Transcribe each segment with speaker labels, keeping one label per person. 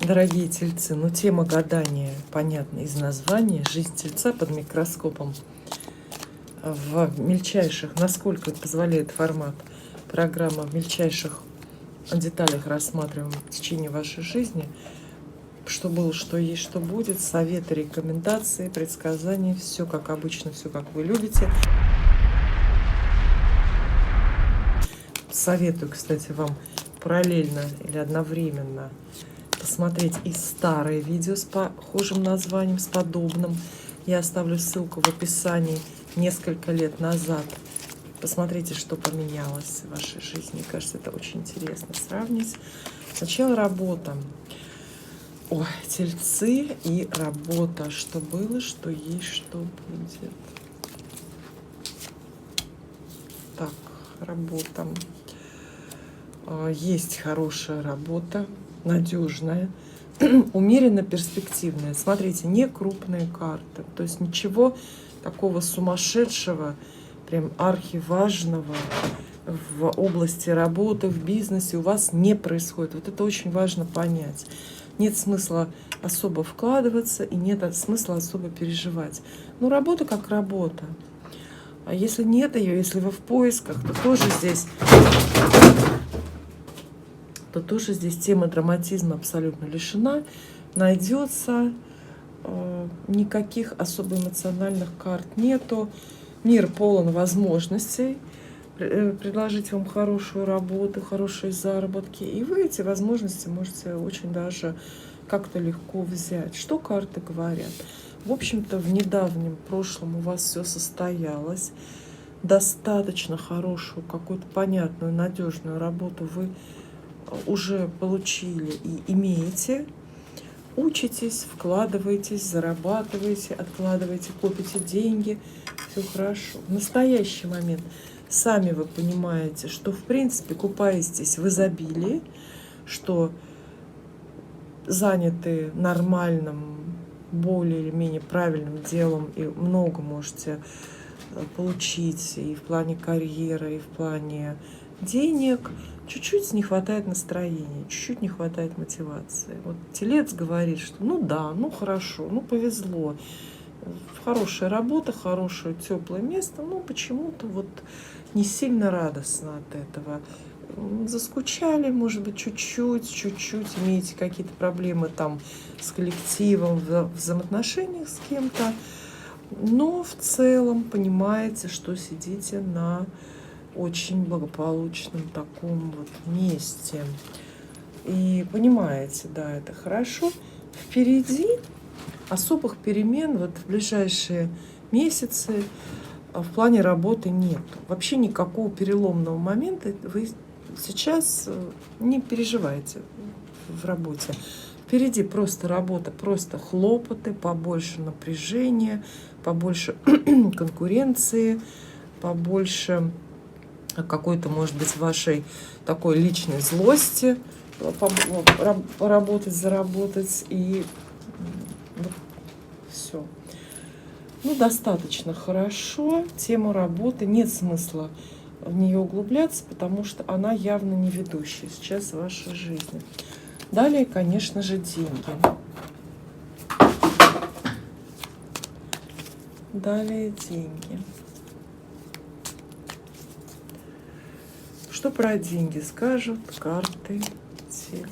Speaker 1: Дорогие тельцы, ну тема гадания понятна из названия. Жизнь тельца под микроскопом в мельчайших, насколько позволяет формат программы, в мельчайших деталях рассматриваем в течение вашей жизни. Что было, что есть, что будет, советы, рекомендации, предсказания, все как обычно, все как вы любите. Советую, кстати, вам параллельно или одновременно посмотреть и старые видео с похожим названием, с подобным. Я оставлю ссылку в описании несколько лет назад. Посмотрите, что поменялось в вашей жизни. Мне кажется, это очень интересно сравнить. Сначала работа. Ой, тельцы и работа. Что было, что есть, что будет. Так, работа. Есть хорошая работа, надежная, умеренно перспективная. Смотрите, не крупные карты, то есть ничего такого сумасшедшего, прям архиважного в области работы, в бизнесе у вас не происходит. Вот это очень важно понять. Нет смысла особо вкладываться и нет смысла особо переживать. Ну, работа как работа. А если нет ее, если вы в поисках, то тоже здесь тема драматизма абсолютно лишена. Найдется, никаких особо эмоциональных карт нету. Мир полон возможностей предложить вам хорошую работу, хорошие заработки. И вы эти возможности можете очень даже как-то легко взять. Что карты говорят? В общем-то, в недавнем прошлом у вас все состоялось. Достаточно хорошую, какую-то понятную, надежную работу вы уже получили и имеете. Учитесь, вкладываетесь, зарабатываете, откладываете, копите деньги. Все хорошо. В настоящий момент сами вы понимаете, что в принципе купаетесь в изобилии, что заняты нормальным, более или менее правильным делом и много можете получить и в плане карьеры, и в плане денег. Чуть-чуть не хватает настроения, чуть-чуть не хватает мотивации. Вот телец говорит, что ну да, ну хорошо, ну повезло. Хорошая работа, хорошее теплое место, но почему-то вот не сильно радостно от этого. Заскучали, может быть, чуть-чуть, имеете какие-то проблемы там с коллективом, в взаимоотношениях с кем-то, но в целом понимаете, что сидите на очень благополучном таком вот месте. И понимаете, да, это хорошо. Впереди особых перемен вот в ближайшие месяцы в плане работы нет. Вообще никакого переломного момента вы сейчас не переживаете в работе. Впереди просто работа, просто хлопоты, побольше напряжения, побольше конкуренции, побольше какой-то, может быть, вашей такой личной злости поработать, заработать, и вот все. Ну, достаточно хорошо. Тему работы, нет смысла в нее углубляться, потому что она явно не ведущая сейчас в вашей жизни. Далее, конечно же, деньги. Далее деньги. Что про деньги скажут карты тельцу?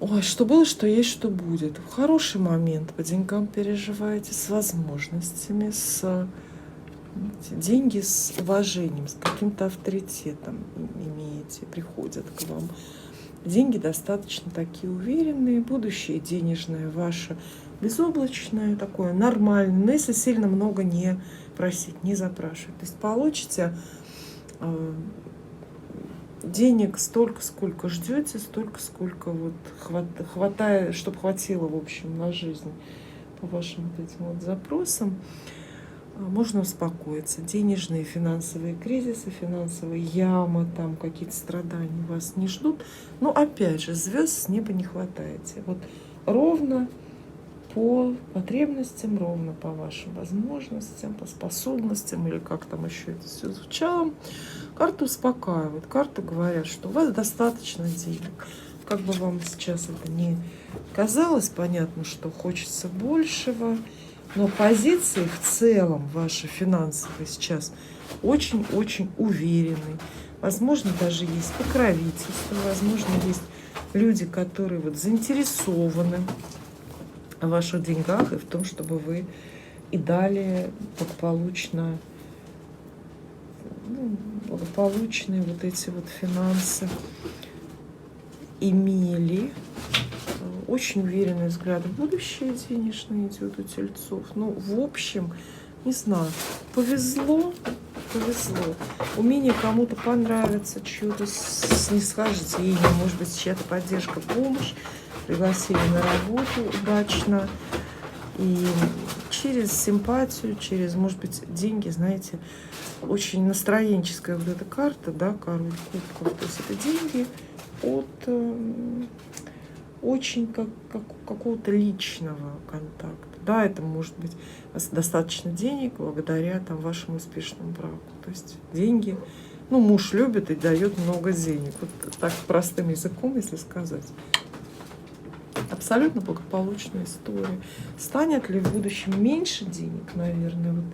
Speaker 1: Ой, что было, что есть, что будет. Хороший момент, по деньгам переживаете, с возможностями, деньги с уважением, с каким-то авторитетом имеете, приходят к вам. Деньги достаточно такие уверенные, будущее денежное ваше безоблачное, такое нормальное, но если сильно много не просить, не запрашивать. То есть получите денег столько, сколько ждете, столько, сколько вот хватает, чтобы хватило, в общем, на жизнь по вашим вот этим вот запросам. Можно успокоиться. Денежные, финансовые кризисы, финансовые ямы, там какие-то страдания вас не ждут. Но опять же, звезд с неба не хватаете. Вот ровно по потребностям, ровно по вашим возможностям, по способностям, или как там еще это все звучало. Карты успокаивают, карты говорят, что у вас достаточно денег. Как бы вам сейчас это ни казалось, понятно, что хочется большего, но позиции в целом ваши финансовые сейчас очень-очень уверенные. Возможно, даже есть покровительство, возможно, есть люди, которые вот заинтересованы в ваших деньгах и в том, чтобы вы и далее благополучно, благополучные вот эти вот финансы имели. Очень уверенный взгляд в будущее денежное идет у тельцов. Ну, в общем, не знаю, повезло. Умение кому-то понравится, чье-то снисхождение, может быть, чья-то поддержка, помощь. Пригласили на работу удачно. И через симпатию, через, может быть, деньги, знаете, очень настроенческая вот эта карта, да, король кубков. То есть это деньги от очень какого-то личного контакта. Да, это может быть достаточно денег благодаря там вашему успешному браку. То есть деньги, ну, муж любит и дает много денег. Вот так простым языком, если сказать. Абсолютно благополучная история. Станет ли в будущем меньше денег, наверное, вот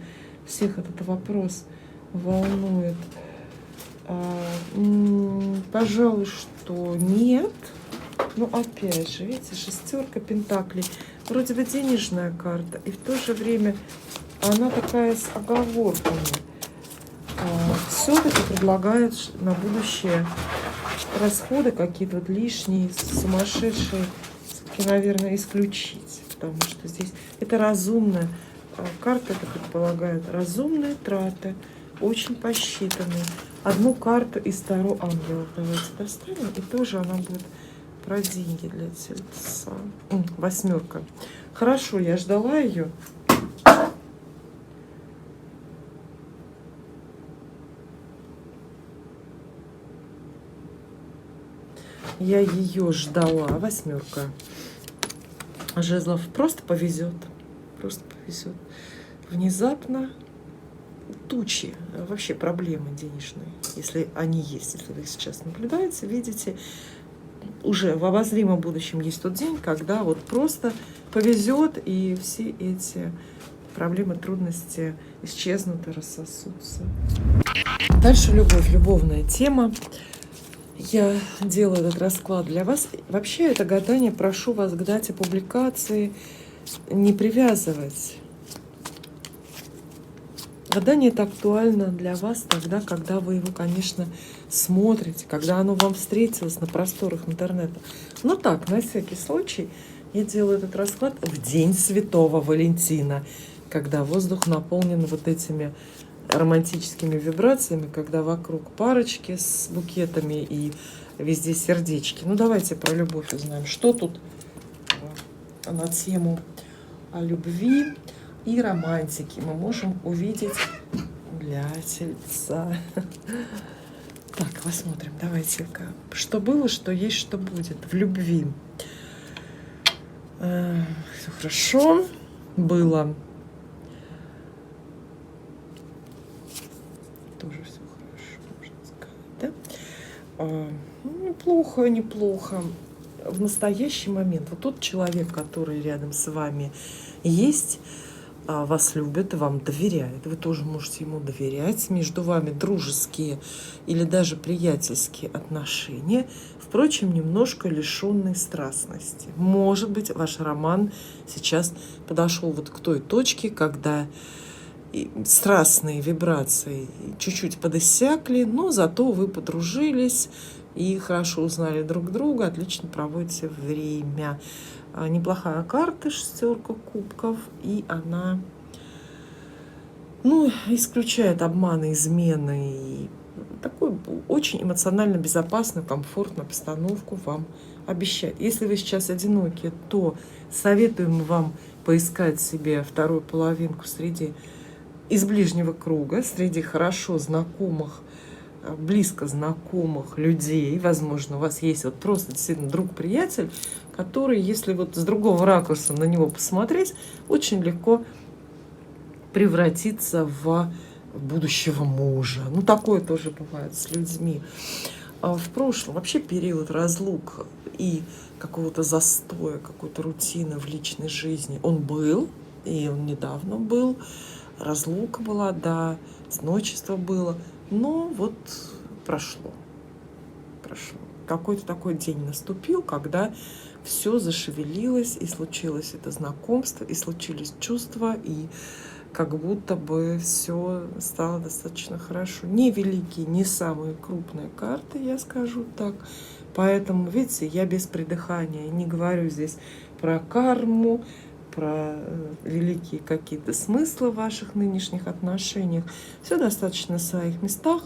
Speaker 1: всех этот вопрос волнует. Пожалуй, что нет. Но опять же, видите, шестерка пентаклей. Вроде бы денежная карта, и в то же время она такая с оговорками. Все-таки предлагает на будущее расходы какие-то вот лишние, сумасшедшие, все-таки, наверное, исключить. Потому что здесь это разумная карта, это предполагает разумные траты, очень посчитанные. Одну карту из Таро ангелов давайте достанем, и тоже она будет про деньги для тельца. Восьмерка. Хорошо, я ждала ее. Я ее ждала. Восьмерка жезлов. Просто повезет. Просто повезет. Внезапно тучи, вообще проблемы денежные, если они есть, если вы сейчас наблюдаете, видите, уже в обозримом будущем есть тот день, когда вот просто повезет, и все эти проблемы, трудности исчезнут и рассосутся. Дальше любовь, любовная тема. Я делаю этот расклад для вас. Вообще это гадание прошу вас к дате публикации не привязывать. Гадание это актуально для вас тогда, когда вы его, конечно, смотрите, когда оно вам встретилось на просторах интернета. Но так, на всякий случай, я делаю этот расклад в день Святого Валентина, когда воздух наполнен вот этими романтическими вибрациями, когда вокруг парочки с букетами и везде сердечки. Ну, давайте про любовь узнаем. Что тут на тему о любви и романтики мы можем увидеть для тельца. Так, посмотрим. Давайте-ка. Что было, что есть, что будет в любви. Все хорошо было. Тоже все хорошо, можно сказать, да? Неплохо, неплохо. В настоящий момент вот тот человек, который рядом с вами есть, вас любит, вам доверяет. Вы тоже можете ему доверять. Между вами дружеские или даже приятельские отношения. Впрочем, немножко лишенные страстности. Может быть, ваш роман сейчас подошел вот к той точке, когда страстные вибрации чуть-чуть подиссякли, но зато вы подружились и хорошо узнали друг друга, отлично проводите время. Неплохая карта, шестерка кубков, и она, ну, исключает обманы, измены, и такую очень эмоционально безопасную, комфортную обстановку вам обещает. Если вы сейчас одиноки, то советуем вам поискать себе вторую половинку из ближнего круга, среди хорошо знакомых близко знакомых людей. Возможно, у вас есть вот просто действительно друг-приятель, который, если вот с другого ракурса на него посмотреть, очень легко превратиться в будущего мужа. Ну, такое тоже бывает с людьми. А в прошлом вообще период разлук и какого-то застоя, какой-то рутины в личной жизни, он был, и он недавно был. Разлука была, да, одиночество было, но вот прошло. Какой-то такой день наступил, когда все зашевелилось, и случилось это знакомство, и случились чувства, и как будто бы все стало достаточно хорошо. Не великие, не самые крупные карты, я скажу так. Поэтому, видите, я без придыхания не говорю здесь про карму, про великие какие-то смыслы в ваших нынешних отношениях. Все достаточно на своих местах,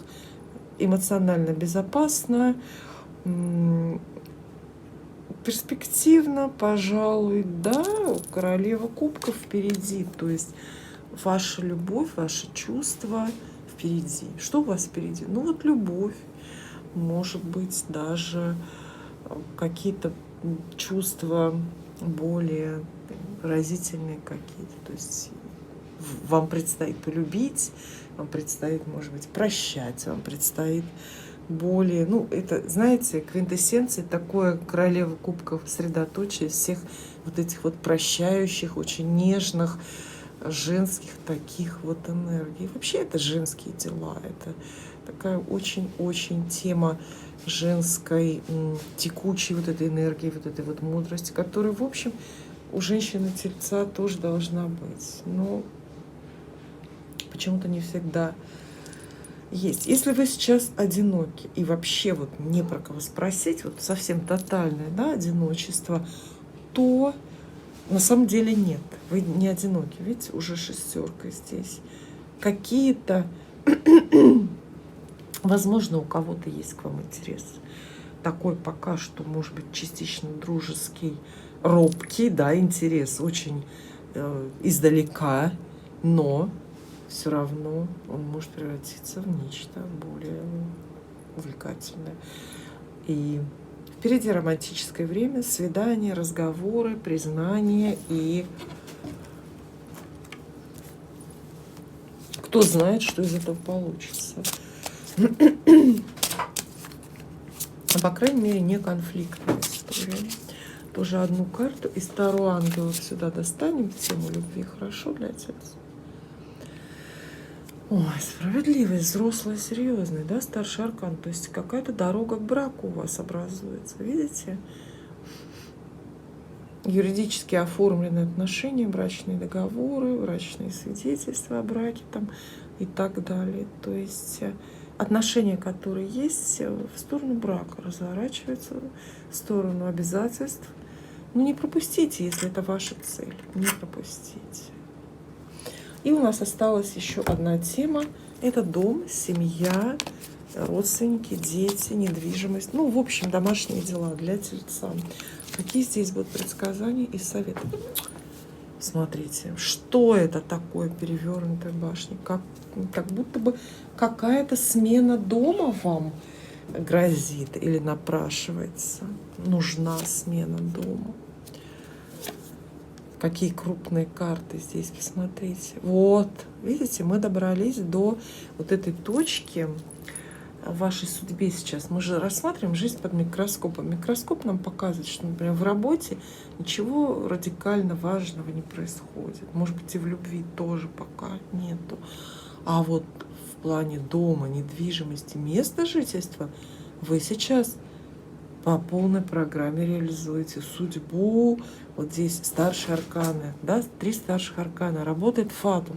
Speaker 1: эмоционально безопасно, перспективно, пожалуй, да, королева кубков впереди, то есть ваша любовь, ваши чувства впереди. Что у вас впереди? Ну вот любовь, может быть, даже какие-то чувства более выразительные какие-то. То есть вам предстоит полюбить, вам предстоит, может быть, прощать, вам предстоит более, ну, это, знаете, квинтэссенция, такое королева кубков, средоточие всех вот этих вот прощающих, очень нежных, женских таких вот энергий. Вообще это женские дела, это такая очень-очень тема женской текучей вот этой энергии, вот этой вот мудрости, которая, в общем, у женщины-тельца тоже должна быть. Но почему-то не всегда есть. Если вы сейчас одиноки и вообще вот не про кого спросить, вот совсем тотальное, да, одиночество, то на самом деле нет. Вы не одиноки. Видите, уже шестерка здесь. Какие-то, возможно, у кого-то есть к вам интерес. Такой пока что, может быть, частично дружеский, робкий, да, интерес очень издалека, но все равно он может превратиться в нечто более увлекательное. И впереди романтическое время, свидания, разговоры, признания, и кто знает, что из этого получится. По крайней мере, не конфликтная история. Тоже одну карту из Таро ангелов сюда достанем, тему любви. Хорошо для Тельца? Ой, справедливость, взрослая, серьезная, да, старший аркан. То есть какая-то дорога к браку у вас образуется, видите? Юридически оформленные отношения, брачные договоры, брачные свидетельства о браке там и так далее. То есть отношения, которые есть, в сторону брака разворачиваются, в сторону обязательств. Ну, не пропустите, если это ваша цель, не пропустите. И у нас осталась еще одна тема. Это дом, семья, родственники, дети, недвижимость. Ну, в общем, домашние дела для Тельца. Какие здесь будут предсказания и советы? Смотрите, что это такое перевернутая башня? Как будто бы какая-то смена дома вам грозит или напрашивается. Нужна смена дома. Какие крупные карты здесь, посмотрите. Вот, видите, мы добрались до вот этой точки в вашей судьбе сейчас. Мы же рассматриваем жизнь под микроскопом. Микроскоп нам показывает, что, например, в работе ничего радикально важного не происходит. Может быть, и в любви тоже пока нету. А вот в плане дома, недвижимости, места жительства вы сейчас по полной программе реализуете судьбу. Вот здесь старшие арканы, да, 3 старших аркана, работает фатум.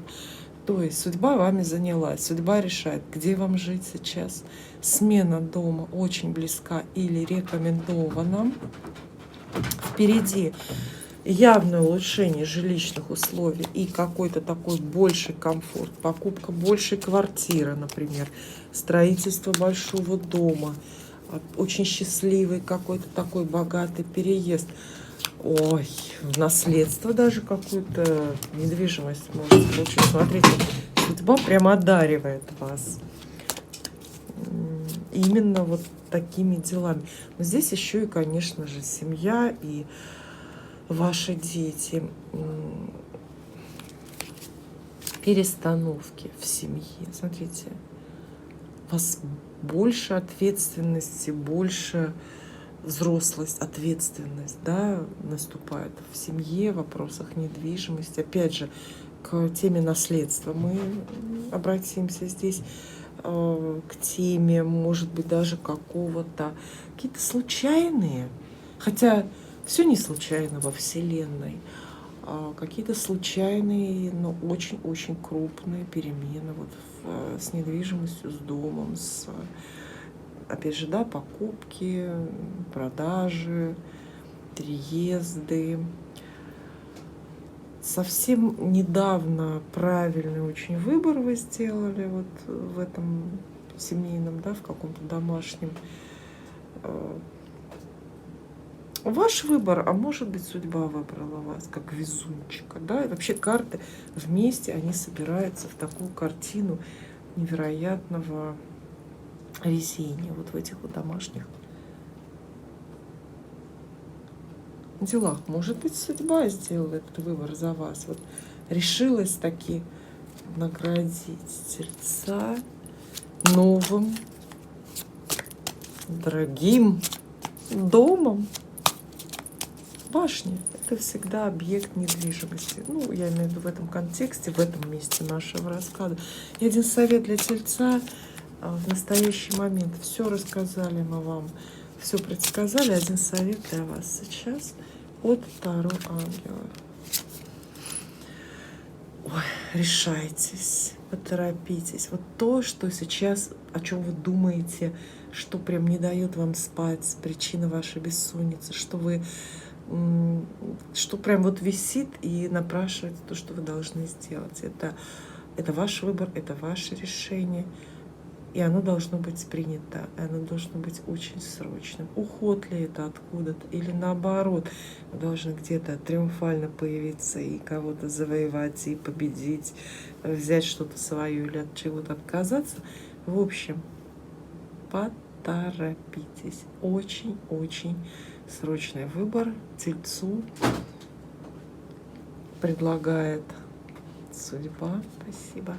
Speaker 1: То есть судьба вами занялась, судьба решает, где вам жить сейчас. Смена дома очень близка или рекомендована. Впереди явное улучшение жилищных условий и какой-то такой больший комфорт, покупка большей квартиры, например, строительство большого дома, очень счастливый какой-то такой богатый переезд. Ой, в наследство даже какую-то недвижимость можете получить. Смотрите, судьба прямо одаривает вас. именно вот такими делами. Но здесь еще и, конечно же, семья и ваши дети. Перестановки в семье. Смотрите, у вас больше ответственности, больше взрослость, ответственность, да, наступает в семье, в вопросах недвижимости. Опять же, к теме наследства мы обратимся здесь, к теме, может быть, даже какого-то, какие-то случайные, хотя все не случайно во Вселенной, какие-то случайные, но очень-очень крупные перемены вот с недвижимостью, с домом, опять же, да, покупки, продажи, переезды. Совсем недавно правильный очень выбор вы сделали вот в этом семейном, да, в каком-то домашнем. Ваш выбор, а может быть, судьба выбрала вас как везунчика, да, и вообще карты вместе, они собираются в такую картину невероятного везения вот в этих вот домашних делах. Может быть, судьба сделала этот выбор за вас, вот решилась таки наградить Тельца новым, дорогим домом. Башня — это всегда объект недвижимости. Ну, я имею в виду в этом контексте, в этом месте нашего расклада. И один совет для Тельца в настоящий момент. Все рассказали мы вам, все предсказали. Один совет для вас сейчас от Таро Ангела. Ой, решайтесь, поторопитесь. Вот то, что сейчас, о чем вы думаете, что прям не дает вам спать, причина вашей бессонницы, что прям вот висит и напрашивает то, что вы должны сделать. Это ваш выбор, это ваше решение. И оно должно быть принято, оно должно быть очень срочным. Уход ли это откуда-то, или наоборот, вы должны где-то триумфально появиться и кого-то завоевать, и победить, взять что-то свое или от чего-то отказаться. В общем, поторопитесь. Очень-очень срочный выбор Тельцу предлагает судьба. Спасибо.